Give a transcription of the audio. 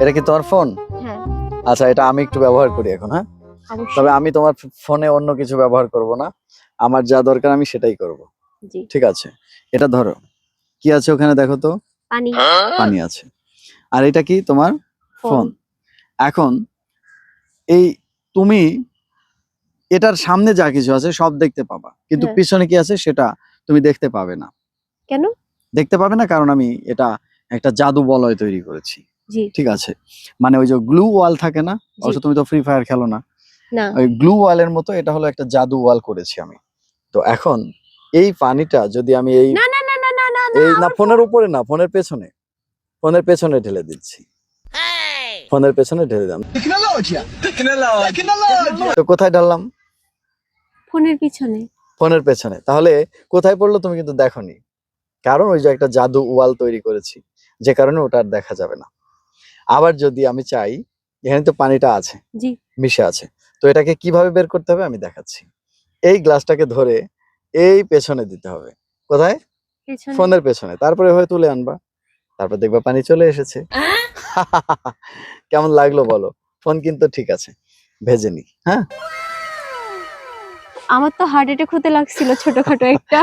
এটা কি তোমার ফোন? হ্যাঁ আচ্ছা, এটা আমি একটু ব্যবহার করি এখন, হ্যাঁ? অবশ্যই। তবে আমি তোমার ফোনে অন্য কিছু ব্যবহার করব না, আমার যা দরকার আমি সেটাই করব। জি। ঠিক আছে, এটা ধরো। কি আছে ওখানে দেখো তো? পানি। পানি আছে। আর এটা কি তোমার? ফোন। ফোন। এখন এই তুমি এটার সামনে যা কিছু আছে সব দেখতে পাবা, কিন্তু হ্যাঁ। পিছনে কি আছে সেটা তুমি দেখতে পাবে না। কেন? দেখতে পাবে না কারণ আমি এটা একটা জাদু বলয় তৈরি করেছি। জি। ঠিক আছে, মানে ওই যে গ্লু ওয়াল থাকে না, জি। অবশ্য তুমি তো ফ্রি ফায়ার খেলো না, না। ওই গ্লু ওয়ালের মতো এটা হলো একটা জাদু ওয়াল করেছি আমি। তো এখন এই পানিটা যদি আমি এই না না না না না না এই না আমার ফোনের উপরে না, ফোনের পেছনে, ফোনের পেছনে ঢেলে দিচ্ছি, ফোনের পেছনে ঢেলে দিলাম। তো কোথায় ঢাললাম? ফোনের পিছনে। ফোনের পেছনে। তাহলে কোথায় পড়লো তুমি কিন্তু দেখোনি, কারণ ওই যে একটা জাদু ওয়াল তৈরি করেছি, যে কারণে ওটা আর দেখা যাবে না। আবার যদি আমি চাই, এখানে তো পানিটা আছে, জি। মিশে আছে, তো এটাকে কিভাবে বের করতে হবে আমি দেখাচ্ছি। এই গ্লাসটাকে ধরে এই পেছনে দিতে হবে। কোথায়? পেছনে। ফোনের পেছনে। তারপরে হয়ে তুলে আনবা, তারপর দেখবা পানি চলে এসেছে। কেমন লাগলো বলো? ফোন কিন্তু ঠিক আছে, ভেজে নি, হ্যাঁ? আমার তো হার্ট অ্যাটাক হতে লাগছিল ছোটখাটো একটা।